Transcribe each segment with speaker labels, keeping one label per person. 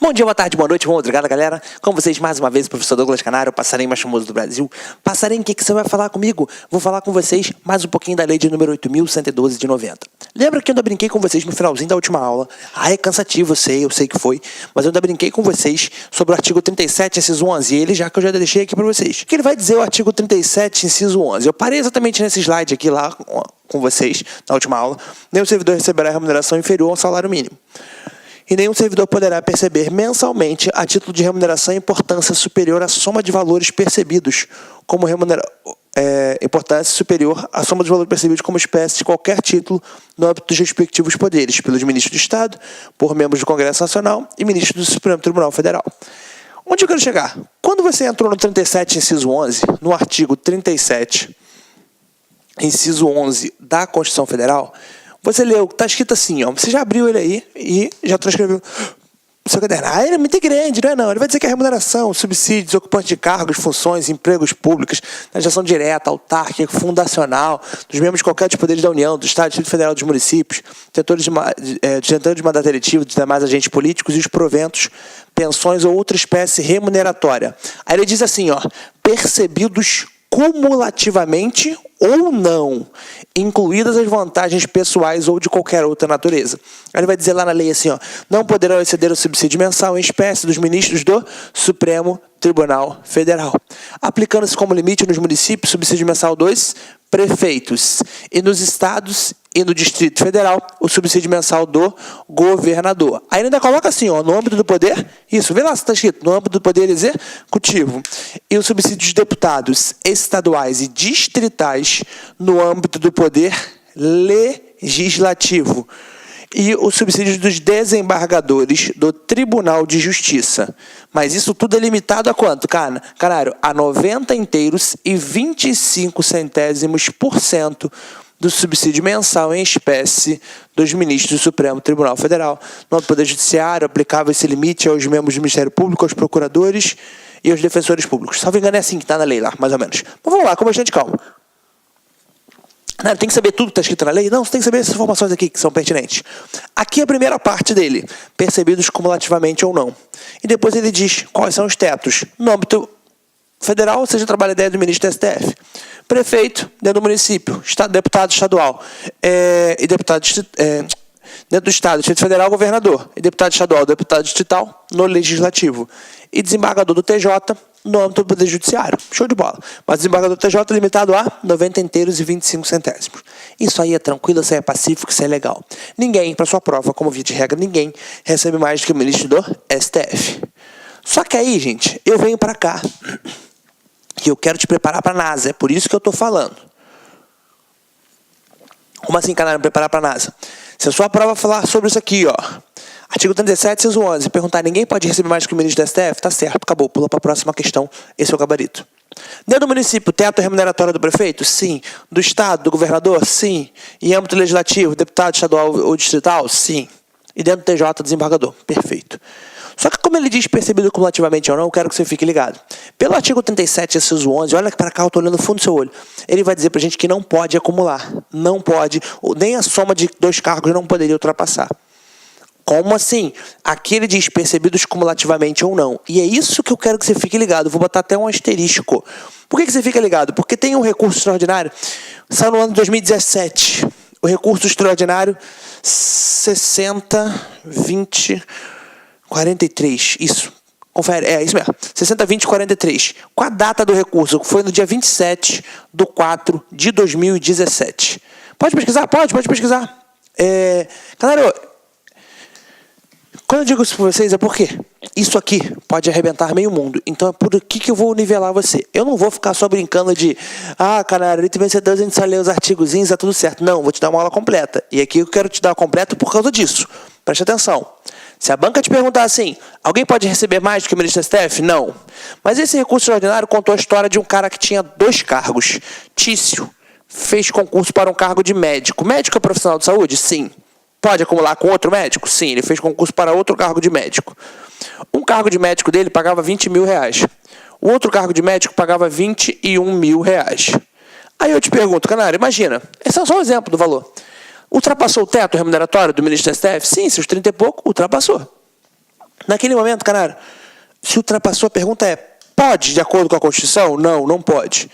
Speaker 1: Bom dia, boa tarde, boa noite, boa madrugada, galera. Com vocês, mais uma vez, o professor Douglas Canário, o passarinho mais famoso do Brasil. Passarinho, o que você vai falar comigo? Vou falar com vocês mais um pouquinho da lei de número 8.112 de 90. Lembra que eu ainda brinquei com vocês no finalzinho da última aula? É cansativo, eu sei que foi, mas eu ainda brinquei com vocês sobre o artigo 37, inciso 11, e ele já que eu já deixei aqui para vocês. O que ele vai dizer o artigo 37, inciso 11? Eu parei exatamente nesse slide aqui lá com vocês, na última aula. Nenhum servidor receberá remuneração inferior ao salário mínimo. E nenhum servidor poderá perceber mensalmente, a título de remuneração, importância superior à soma de valores percebidos como importância superior à soma de valores percebidos como espécie de qualquer título no âmbito dos respectivos poderes, pelos ministros do Estado, por membros do Congresso Nacional e ministros do Supremo Tribunal Federal. Onde eu quero chegar? Quando você entrou no 37, inciso 11, no artigo 37, inciso 11 da Constituição Federal, você leu, está escrito assim, ó, você já abriu ele aí e já transcreveu no seu caderno. Ele é muito grande, não é não? Ele vai dizer que a remuneração, subsídios, ocupantes de cargos, funções, empregos públicos, na gestão direta, autárquica, fundacional, dos membros de qualquer dos poderes da União, do Estado, do Distrito Federal, dos municípios, detentores de mandato eletivo, dos demais agentes políticos e os proventos, pensões ou outra espécie remuneratória. Aí ele diz assim, ó, percebidos cumulativamente ou não, incluídas as vantagens pessoais ou de qualquer outra natureza. Ele vai dizer lá na lei assim, ó, não poderão exceder o subsídio mensal em espécie dos ministros do Supremo Tribunal Federal. Aplicando-se como limite nos municípios, subsídio mensal dos prefeitos, e nos estados e no Distrito Federal, o subsídio mensal do governador. Aí ainda coloca assim, ó, no âmbito do poder, isso, vê lá se está escrito, no âmbito do poder executivo, e o subsídio de deputados estaduais e distritais no âmbito do poder legislativo. E os subsídios dos desembargadores do Tribunal de Justiça. Mas isso tudo é limitado a quanto, Canário? A 90 inteiros e 25 centésimos% do subsídio mensal em espécie dos ministros do Supremo Tribunal Federal. No Poder Judiciário, aplicável esse limite aos membros do Ministério Público, aos procuradores e aos defensores públicos. Salvo engano, é assim que está na lei lá, mais ou menos. Mas vamos lá, com bastante calma. Não, tem que saber tudo que está escrito na lei? Não, você tem que saber essas informações aqui que são pertinentes. Aqui é a primeira parte dele, percebidos cumulativamente ou não. E depois ele diz quais são os tetos. No âmbito federal, seja trabalho ideia do ministro do STF. Prefeito, dentro do município. Deputado estadual. E deputado dentro do Estado, Distrito Federal, governador. E deputado estadual, deputado distrital, no Legislativo. E desembargador do TJ, no âmbito do Poder Judiciário. Show de bola. Mas desembargador do TJ é limitado a 90 inteiros e 25 centésimos. Isso aí é tranquilo, isso aí é pacífico, isso aí é legal. Ninguém, para sua prova, como via de regra, ninguém recebe mais do que o ministro do STF. Só que aí, gente, eu venho para cá e eu quero te preparar para a NASA. É por isso que eu estou falando. Como assim, Canário, preparar para a NASA? Se a sua prova falar sobre isso aqui, ó, artigo 37, inciso 11, perguntar ninguém pode receber mais que o ministro do STF, tá certo, acabou, pula para a próxima questão, esse é o gabarito. Dentro do município, teto remuneratório do prefeito? Sim. Do Estado, do governador? Sim. Em âmbito legislativo, deputado estadual ou distrital? Sim. E dentro do TJ, desembargador? Perfeito. Só que como ele diz percebido cumulativamente ou não, eu quero que você fique ligado. Pelo artigo 37, inciso 11, olha para cá, eu estou olhando no fundo do seu olho. Ele vai dizer para a gente que não pode acumular. Não pode, nem a soma de dois cargos não poderia ultrapassar. Como assim? Aqui ele diz percebidos cumulativamente ou não. E é isso que eu quero que você fique ligado. Vou botar até um asterisco. Por que você fica ligado? Porque tem um recurso extraordinário, saiu no ano de 2017. O recurso extraordinário 60-20-43. Isso. Confere. É isso mesmo. 60-20-43. Com a data do recurso, que foi no dia 27/4/2017. Pode pesquisar? Pode pesquisar. Galera, quando eu digo isso para vocês é porque isso aqui pode arrebentar meio mundo. Então é por aqui que eu vou nivelar você. Eu não vou ficar só brincando de Canário, entre vencedores a gente só lê os artigozinhos, é tudo certo. Não, vou te dar uma aula completa. E aqui eu quero te dar completa por causa disso. Preste atenção. Se a banca te perguntar assim, alguém pode receber mais do que o ministro do STF? Não. Mas esse recurso extraordinário contou a história de um cara que tinha 2 cargos. Tício fez concurso para um cargo de médico. Médico é profissional de saúde? Sim. Pode acumular com outro médico? Sim, ele fez concurso para outro cargo de médico. Um cargo de médico dele pagava R$20 mil. O outro cargo de médico pagava R$21 mil. Aí eu te pergunto, Canário, imagina, esse é só um exemplo do valor. Ultrapassou o teto remuneratório do ministro do STF? Sim, seus 30 e pouco, ultrapassou. Naquele momento, cara, se ultrapassou, a pergunta é: pode, de acordo com a Constituição? Não, não pode.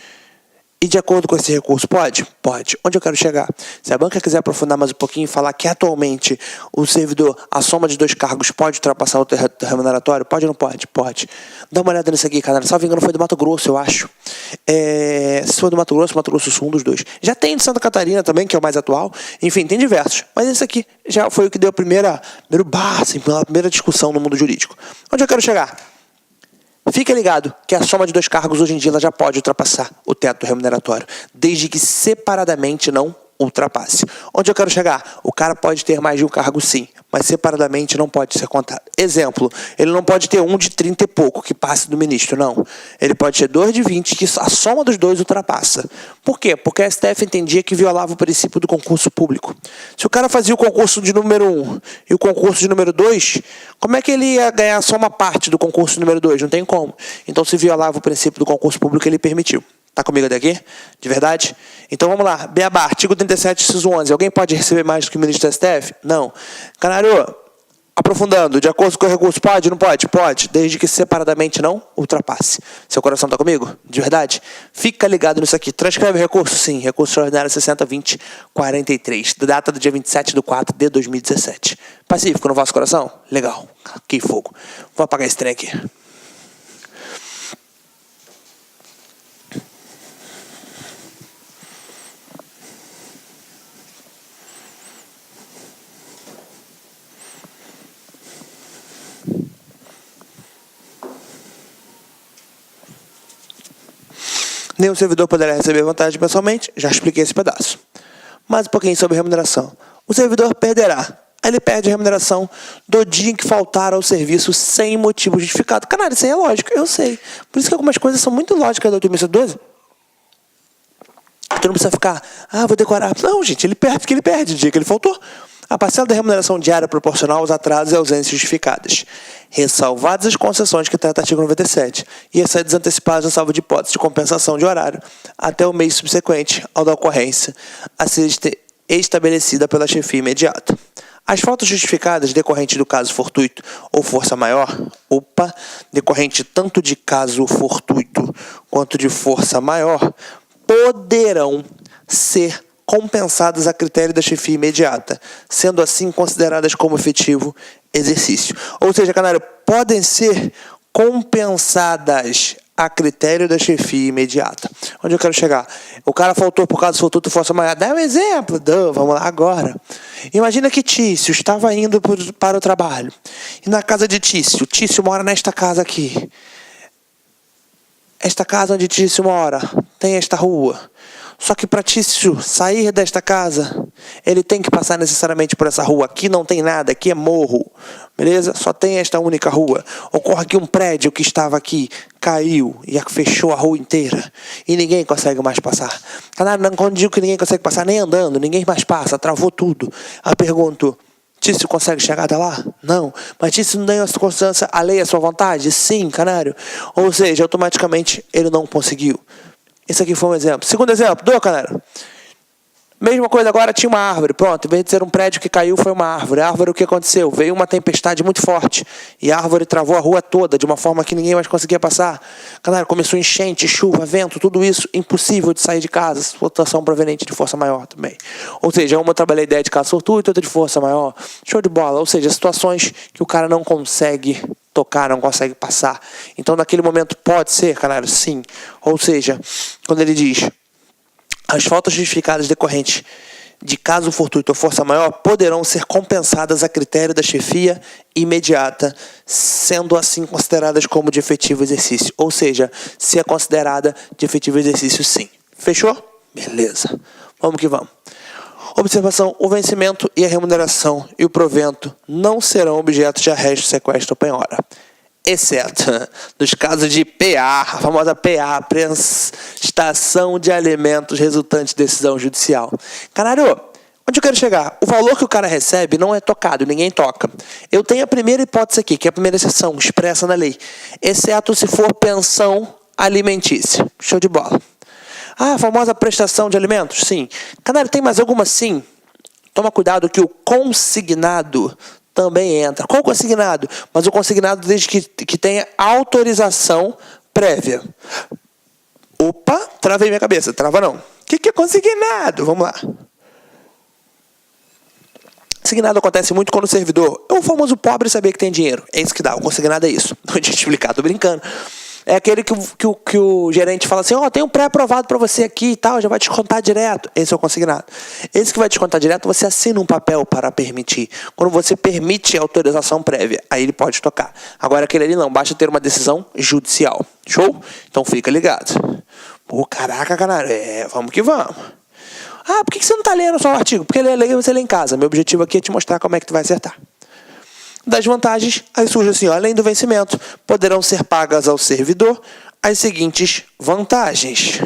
Speaker 1: E de acordo com esse recurso, pode? Pode. Onde eu quero chegar? Se a banca quiser aprofundar mais um pouquinho e falar que atualmente o servidor, a soma de 2 cargos pode ultrapassar o remuneratório, pode ou não pode? Pode. Dá uma olhada nisso aqui, cara. Salvo engano, foi do Mato Grosso, eu acho. Se for do Mato Grosso Sul, um dos dois. Já tem de Santa Catarina também, que é o mais atual. Enfim, tem diversos. Mas esse aqui já foi o que deu a primeiro bar, assim, pela primeira discussão no mundo jurídico. Onde eu quero chegar? Fica ligado que a soma de 2 cargos hoje em dia ela já pode ultrapassar o teto remuneratório, desde que separadamente não ultrapasse. Onde eu quero chegar? O cara pode ter mais de um cargo sim, mas separadamente não pode ser contado. Exemplo, ele não pode ter um de 30 e pouco que passe do ministro, não. Ele pode ter 2 de 20 que a soma dos 2 ultrapassa. Por quê? Porque a STF entendia que violava o princípio do concurso público. Se o cara fazia o concurso de número 1 e o concurso de número 2, como é que ele ia ganhar só uma parte do concurso número 2? Não tem como. Então, se violava o princípio do concurso público, ele permitiu. Tá comigo até aqui? De verdade? Então vamos lá. Beabá, artigo 37, inciso 11. Alguém pode receber mais do que o ministro do STF? Não. Canário, aprofundando, de acordo com o recurso, pode, não pode? Pode, desde que separadamente não ultrapasse. Seu coração tá comigo? De verdade? Fica ligado nisso aqui. Transcreve o recurso? Sim. Recurso extraordinário 602043. Data do dia 27/4/2017. Pacífico no vosso coração? Legal. Que fogo. Vou apagar esse trem aqui. Nenhum servidor poderá receber vantagem mensalmente, já expliquei esse pedaço. Mais um pouquinho sobre remuneração. O servidor perderá. Ele perde a remuneração do dia em que faltar ao serviço sem motivo justificado. Caralho, isso aí é lógico, eu sei. Por isso que algumas coisas são muito lógicas da 8.112. Tu não precisa ficar, vou decorar. Não, gente, ele perde porque ele perde o dia que ele faltou. A parcela da remuneração diária proporcional aos atrasos e ausências justificadas, ressalvadas as concessões que trata o artigo 97, e excedentes antecipados na salvo de hipótese de compensação de horário até o mês subsequente ao da ocorrência, a ser estabelecida pela chefia imediata. As faltas justificadas decorrentes do caso fortuito ou força maior, decorrente tanto de caso fortuito quanto de força maior, poderão ser compensadas a critério da chefia imediata, sendo assim consideradas como efetivo exercício. Ou seja, canário, podem ser compensadas a critério da chefia imediata. Onde eu quero chegar? O cara faltou por causa do fortuito força maior. Dá um exemplo. Vamos lá agora. Imagina que Tício estava indo para o trabalho. E na casa de Tício mora nesta casa aqui. Esta casa onde Tício mora tem esta rua. Só que para Tício sair desta casa, ele tem que passar necessariamente por essa rua. Aqui não tem nada, aqui é morro, beleza? Só tem esta única rua. Ocorre que um prédio que estava aqui caiu e fechou a rua inteira. E ninguém consegue mais passar. Quando digo que ninguém consegue passar, nem andando, ninguém mais passa, travou tudo. Eu pergunto, Tício consegue chegar até lá? Não. Mas Tício não tem a circunstância alheia à sua vontade? Sim, canário. Ou seja, automaticamente ele não conseguiu. Esse aqui foi um exemplo. Segundo exemplo, canário. Mesma coisa, agora tinha uma árvore. Pronto, em vez de ser um prédio que caiu, foi uma árvore. A árvore, o que aconteceu? Veio uma tempestade muito forte. E a árvore travou a rua toda, de uma forma que ninguém mais conseguia passar. Canário, começou enchente, chuva, vento, tudo isso impossível de sair de casa. Situação proveniente de força maior também. Ou seja, uma eu trabalhei a ideia de caso fortuito, outra de força maior. Show de bola. Ou seja, situações que o cara não consegue tocar, não consegue passar. Então, naquele momento, pode ser, canário? Sim. Ou seja, quando ele diz: as faltas justificadas decorrentes de caso fortuito ou força maior poderão ser compensadas a critério da chefia imediata, sendo assim consideradas como de efetivo exercício. Ou seja, se é considerada de efetivo exercício, sim. Fechou? Beleza. Vamos que vamos. Observação: o vencimento e a remuneração e o provento não serão objetos de arresto, sequestro ou penhora, exceto nos casos de PA, a famosa PA, prestação de alimentos resultante de decisão judicial. Canário, onde eu quero chegar? O valor que o cara recebe não é tocado, ninguém toca. Eu tenho a primeira hipótese aqui, que é a primeira exceção, expressa na lei, exceto se for pensão alimentícia. Show de bola. A famosa prestação de alimentos? Sim. Canário, tem mais alguma? Sim. Toma cuidado que o consignado também entra. Qual consignado? Mas o consignado desde que tenha autorização prévia. Opa, travei minha cabeça. Trava não. O que é consignado? Vamos lá. Consignado acontece muito quando o servidor é o famoso pobre saber que tem dinheiro. É isso que dá. O consignado é isso. Não tinha te explicar, tô brincando. É aquele que o gerente fala assim, tem um pré-aprovado para você aqui e tal, já vai descontar direto. Esse é o consignado. Esse que vai descontar direto, você assina um papel para permitir. Quando você permite a autorização prévia, aí ele pode tocar. Agora aquele ali não, basta ter uma decisão judicial. Show? Então fica ligado. Pô, caraca, cara, vamos que vamos. Por que você não está lendo só o artigo? Porque ler e você lê em casa. Meu objetivo aqui é te mostrar como é que tu vai acertar. Das vantagens, aí surge assim, além do vencimento, poderão ser pagas ao servidor as seguintes vantagens.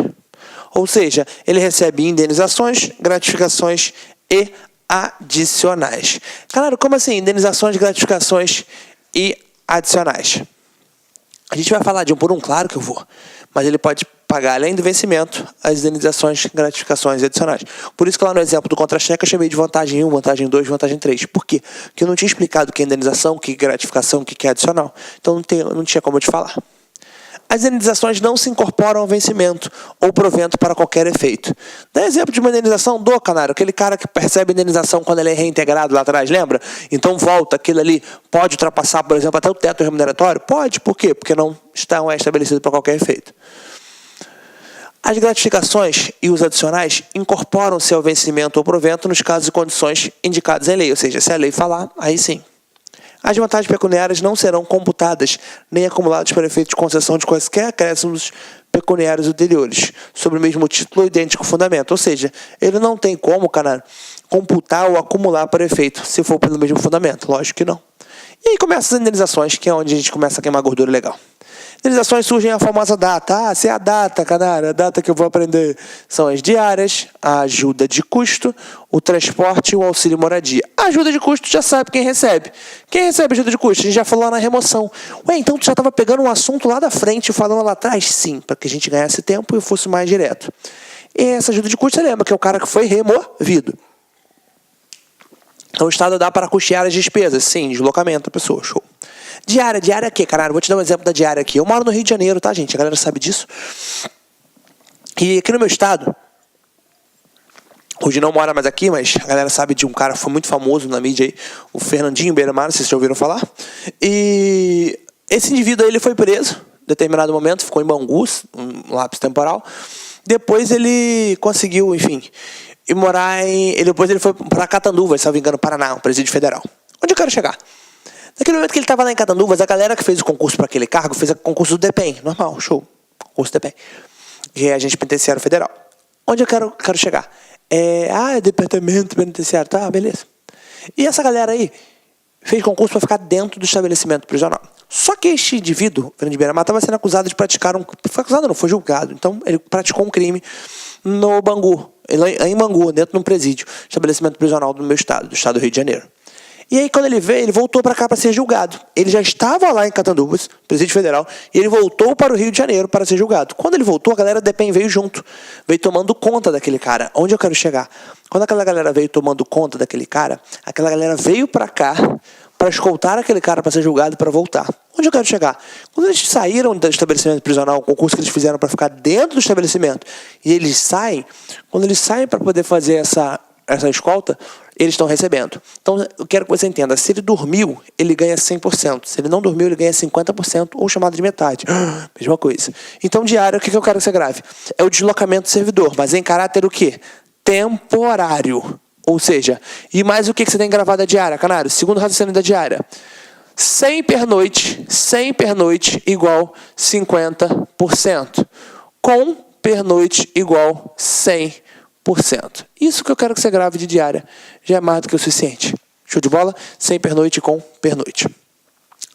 Speaker 1: Ou seja, ele recebe indenizações, gratificações e adicionais. Claro, como assim? Indenizações, gratificações e adicionais. A gente vai falar de um por um, claro que eu vou. Mas ele pode pagar, além do vencimento, as indenizações, gratificações e adicionais. Por isso que lá no exemplo do contra-cheque eu chamei de vantagem 1, vantagem 2, vantagem 3. Por quê? Porque eu não tinha explicado o que é indenização, o que é gratificação, o que é adicional. Então não tinha como eu te falar. As indenizações não se incorporam ao vencimento ou provento para qualquer efeito. Dá exemplo de uma indenização do canário, aquele cara que percebe indenização quando ele é reintegrado lá atrás, lembra? Então volta, aquilo ali pode ultrapassar, por exemplo, até o teto remuneratório? Pode, por quê? Porque não é estabelecido para qualquer efeito. As gratificações e os adicionais incorporam-se ao vencimento ou provento nos casos e condições indicados em lei, ou seja, se a lei falar, aí sim. As vantagens pecuniárias não serão computadas nem acumuladas para efeito de concessão de quaisquer acréscimos pecuniários ulteriores, sobre o mesmo título ou idêntico fundamento. Ou seja, ele não tem como, cara, computar ou acumular para efeito, se for pelo mesmo fundamento. Lógico que não. E aí começam as indenizações, que é onde a gente começa a queimar gordura legal. Indenizações surgem a famosa data. Se é a data, canário, a data que eu vou aprender são as diárias, a ajuda de custo, o transporte e o auxílio moradia. A ajuda de custo já sabe quem recebe. Quem recebe ajuda de custo? A gente já falou lá na remoção. Então tu já estava pegando um assunto lá da frente e falando lá atrás? Sim, para que a gente ganhasse tempo e fosse mais direto. E essa ajuda de custo, você lembra que é o cara que foi removido. Então o Estado dá para custear as despesas. Sim, deslocamento da pessoa, show. Diária é o quê, caralho? Vou te dar um exemplo da diária aqui. Eu moro no Rio de Janeiro, tá, gente? A galera sabe disso. E aqui no meu estado, hoje não mora mais aqui, mas a galera sabe de um cara que foi muito famoso na mídia aí, o Fernandinho Beiramar, não sei se vocês já ouviram falar. E esse indivíduo aí, ele foi preso em determinado momento, ficou em Bangu, um lapso temporal. Depois ele conseguiu, enfim, ir morar depois ele foi para Catanduva, se não me engano, Paraná, um presídio federal. Onde eu quero chegar? Naquele momento que ele estava lá em Catanduvas, a galera que fez o concurso para aquele cargo fez o concurso do DEPEN. Normal, show. Concurso do DEPEN. Que é agente penitenciário federal. Onde eu quero chegar? É departamento penitenciário. Tá, beleza. E essa galera aí fez concurso para ficar dentro do estabelecimento prisional. Só que este indivíduo, Fernando Beiramar, estava sendo acusado de praticar foi acusado não, foi julgado. Então ele praticou um crime no Bangu. Em Bangu, dentro de um presídio. Estabelecimento prisional do meu estado, do estado do Rio de Janeiro. E aí, quando ele veio, ele voltou para cá para ser julgado. Ele já estava lá em Catanduvas, presídio federal, e ele voltou para o Rio de Janeiro para ser julgado. Quando ele voltou, a galera da DEPEN veio junto. Veio tomando conta daquele cara. Onde eu quero chegar? Quando aquela galera veio tomando conta daquele cara, aquela galera veio para cá para escoltar aquele cara para ser julgado e para voltar. Onde eu quero chegar? Quando eles saíram do estabelecimento prisional, o concurso que eles fizeram para ficar dentro do estabelecimento, e eles saem, quando eles saem para poder fazer essa escolta, eles estão recebendo. Então, eu quero que você entenda, se ele dormiu, ele ganha 100%. Se ele não dormiu, ele ganha 50%, ou chamado de metade. Mesma coisa. Então, diário, o que eu quero que você grave? É o deslocamento do servidor, mas em caráter o quê? Temporário. Ou seja, e mais o que você tem gravado da diária, canário? Segundo raciocínio da diária. 100 pernoite igual 50%. Com pernoite igual 100%. Isso que eu quero que você grave de diária já é mais do que o suficiente. Show de bola? 100 pernoite com pernoite.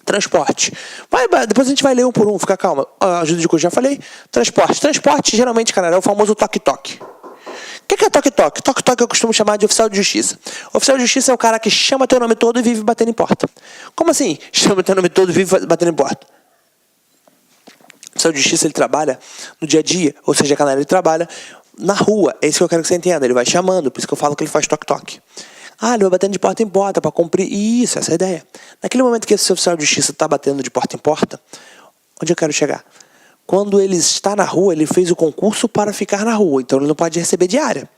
Speaker 1: Transporte. Depois a gente vai ler um por um, fica calma. A ajuda de custo já falei. Transporte geralmente, cara, é o famoso toque-toque. O que é toque-toque? Toque-toque eu costumo chamar de oficial de justiça. O oficial de justiça é o cara que chama teu nome todo e vive batendo em porta. Como assim? Chama teu nome todo e vive batendo em porta. O oficial de justiça, ele trabalha no dia a dia, ou seja, ele trabalha na rua. É isso que eu quero que você entenda. Ele vai chamando, por isso que eu falo que ele faz toque-toque. Ah, ele vai batendo de porta em porta para cumprir. Isso, essa é a ideia. Naquele momento que esse oficial de justiça está batendo de porta em porta, onde eu quero chegar? Quando ele está na rua, ele fez o concurso para ficar na rua. Então ele não pode receber diária.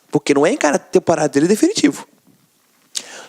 Speaker 1: Porque não é em caráter temporário dele definitivo.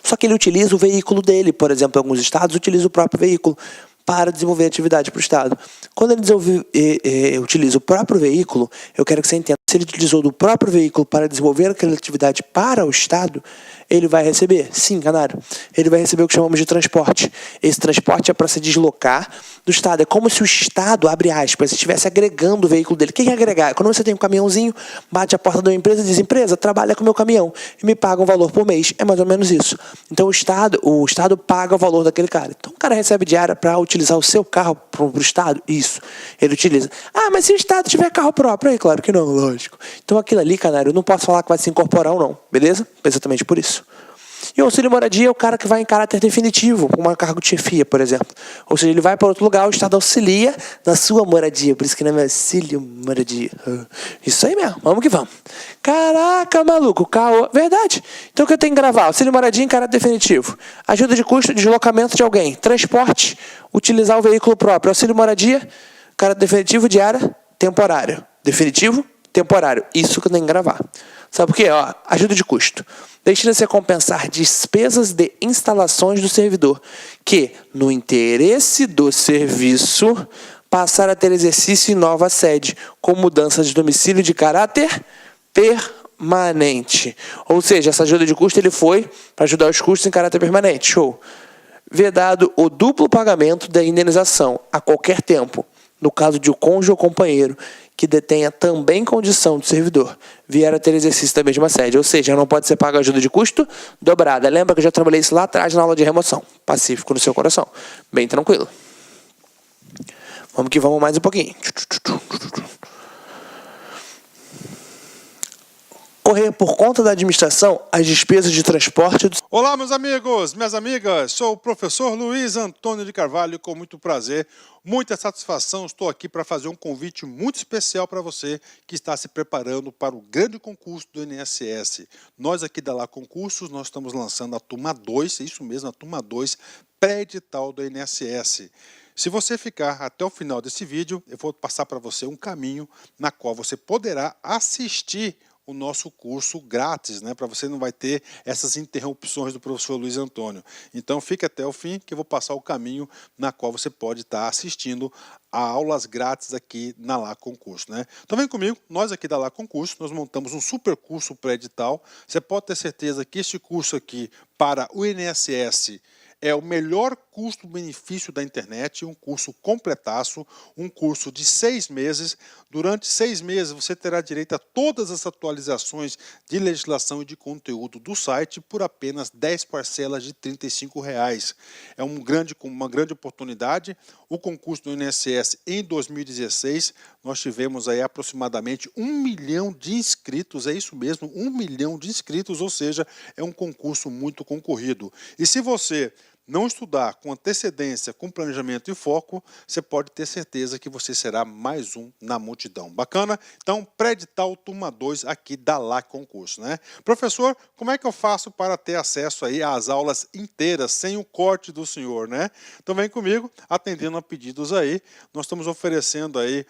Speaker 1: Só que ele utiliza o veículo dele. Por exemplo, em alguns estados, utiliza o próprio veículo para desenvolver atividade para o estado. Quando ele utiliza o próprio veículo, eu quero que você entenda. Se ele utilizou do próprio veículo para desenvolver aquela atividade para o estado, ele vai receber, sim, Canário, ele vai receber o que chamamos de transporte. Esse transporte é para se deslocar do estado. É como se o estado, abre aspas, estivesse agregando o veículo dele. O que é agregar? É quando você tem um caminhãozinho, bate a porta de uma empresa e diz, empresa, trabalha com o meu caminhão e me paga um valor por mês. É mais ou menos isso. Então o estado paga o valor daquele cara. Então o cara recebe diária para utilizar o seu carro para o estado? Isso. Ele utiliza. Ah, mas se o estado tiver carro próprio? Aí, claro que não, lógico. Então aquilo ali, Canário, eu não posso falar que vai se incorporar ou não. Beleza? Exatamente por isso. E o auxílio moradia é o cara que vai em caráter definitivo, com uma cargo de chefia, por exemplo. Ou seja, ele vai para outro lugar, o Estado auxilia na sua moradia. Por isso que não é auxílio moradia. Isso aí mesmo, vamos que vamos. Caraca, maluco, caô. Verdade. Então o que eu tenho que gravar? Auxílio moradia em caráter definitivo. Ajuda de custo, deslocamento de alguém. Transporte, utilizar o veículo próprio. Auxílio moradia, caráter definitivo, diária, temporário. Definitivo, temporário. Isso que eu tenho que gravar. Sabe por quê? Ó, ajuda de custo. Destina-se a compensar despesas de instalações do servidor, que, no interesse do serviço, passar a ter exercício em nova sede, com mudança de domicílio de caráter permanente. Ou seja, essa ajuda de custo ele foi para ajudar os custos em caráter permanente. Show. Vedado o duplo pagamento da indenização a qualquer tempo, no caso de o cônjuge ou companheiro que detenha também condição de servidor, vier a ter exercício da mesma sede. Ou seja, não pode ser paga ajuda de custo dobrada. Lembra que eu já trabalhei isso lá atrás na aula de remoção. Pacífico no seu coração. Bem tranquilo. Vamos que vamos mais um pouquinho. Correr por conta da administração as despesas de transporte.
Speaker 2: Olá, meus amigos, minhas amigas. Sou o professor Luiz Antônio de Carvalho, com muito prazer, muita satisfação. Estou aqui para fazer um convite muito especial para você que está se preparando para o grande concurso do INSS. Nós aqui da Lá Concursos, nós estamos lançando a turma 2, isso mesmo, a turma 2, pré-edital do INSS. Se você ficar até o final desse vídeo, eu vou passar para você um caminho na qual você poderá assistir o nosso curso grátis, né? Para você não vai ter essas interrupções do professor Luiz Antônio. Então fique até o fim que eu vou passar o caminho na qual você pode estar assistindo a aulas grátis aqui na Lá Concurso, né? Então vem comigo, nós aqui da Lá Concurso, nós montamos um super curso pré-edital. Você pode ter certeza que este curso aqui para o INSS é o melhor custo-benefício da internet, um curso completaço, um curso de 6 meses. Durante 6 meses você terá direito a todas as atualizações de legislação e de conteúdo do site por apenas 10 parcelas de R$ 35. É uma grande oportunidade. O concurso do INSS em 2016, nós tivemos aí aproximadamente 1 milhão de inscritos, é isso mesmo, 1 milhão de inscritos, ou seja, é um concurso muito concorrido. E se você não estudar com antecedência, com planejamento e foco, você pode ter certeza que você será mais um na multidão. Bacana? Então, pré-edital turma 2 aqui da Lá Concurso, né? Professor, como é que eu faço para ter acesso aí às aulas inteiras, sem o corte do senhor, né? Então vem comigo, atendendo a pedidos aí. Nós estamos oferecendo aí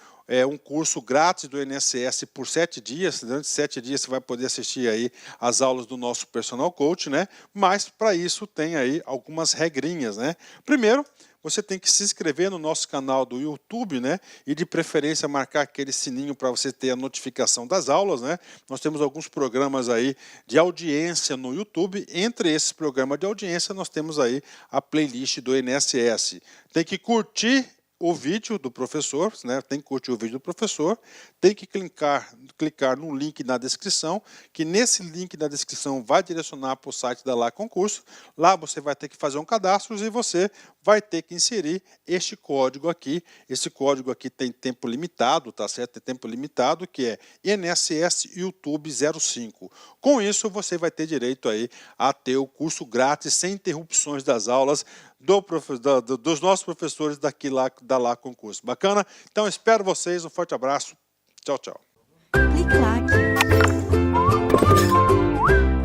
Speaker 2: um curso grátis do INSS por 7 dias. Durante 7 dias você vai poder assistir aí as aulas do nosso personal coach, né? Mas para isso tem aí algumas regrinhas, né? Primeiro, você tem que se inscrever no nosso canal do YouTube, né? E de preferência marcar aquele sininho para você ter a notificação das aulas, né? Nós temos alguns programas aí de audiência no YouTube. Entre esses programas de audiência, nós temos aí a playlist do INSS. Tem que curtir o vídeo do professor, né? Tem que curtir o vídeo do professor, tem que clicar no link na descrição, que nesse link na descrição vai direcionar para o site da Lá Concurso. Lá você vai ter que fazer um cadastro e você vai ter que inserir este código aqui. Esse código aqui tem tempo limitado, tá certo? Tem tempo limitado, que é INSS YouTube 05. Com isso, você vai ter direito aí a ter o curso grátis, sem interrupções das aulas, dos nossos professores daqui da Lá Concurso. Bacana? Então espero vocês, um forte abraço. Tchau, tchau.
Speaker 3: Clique lá.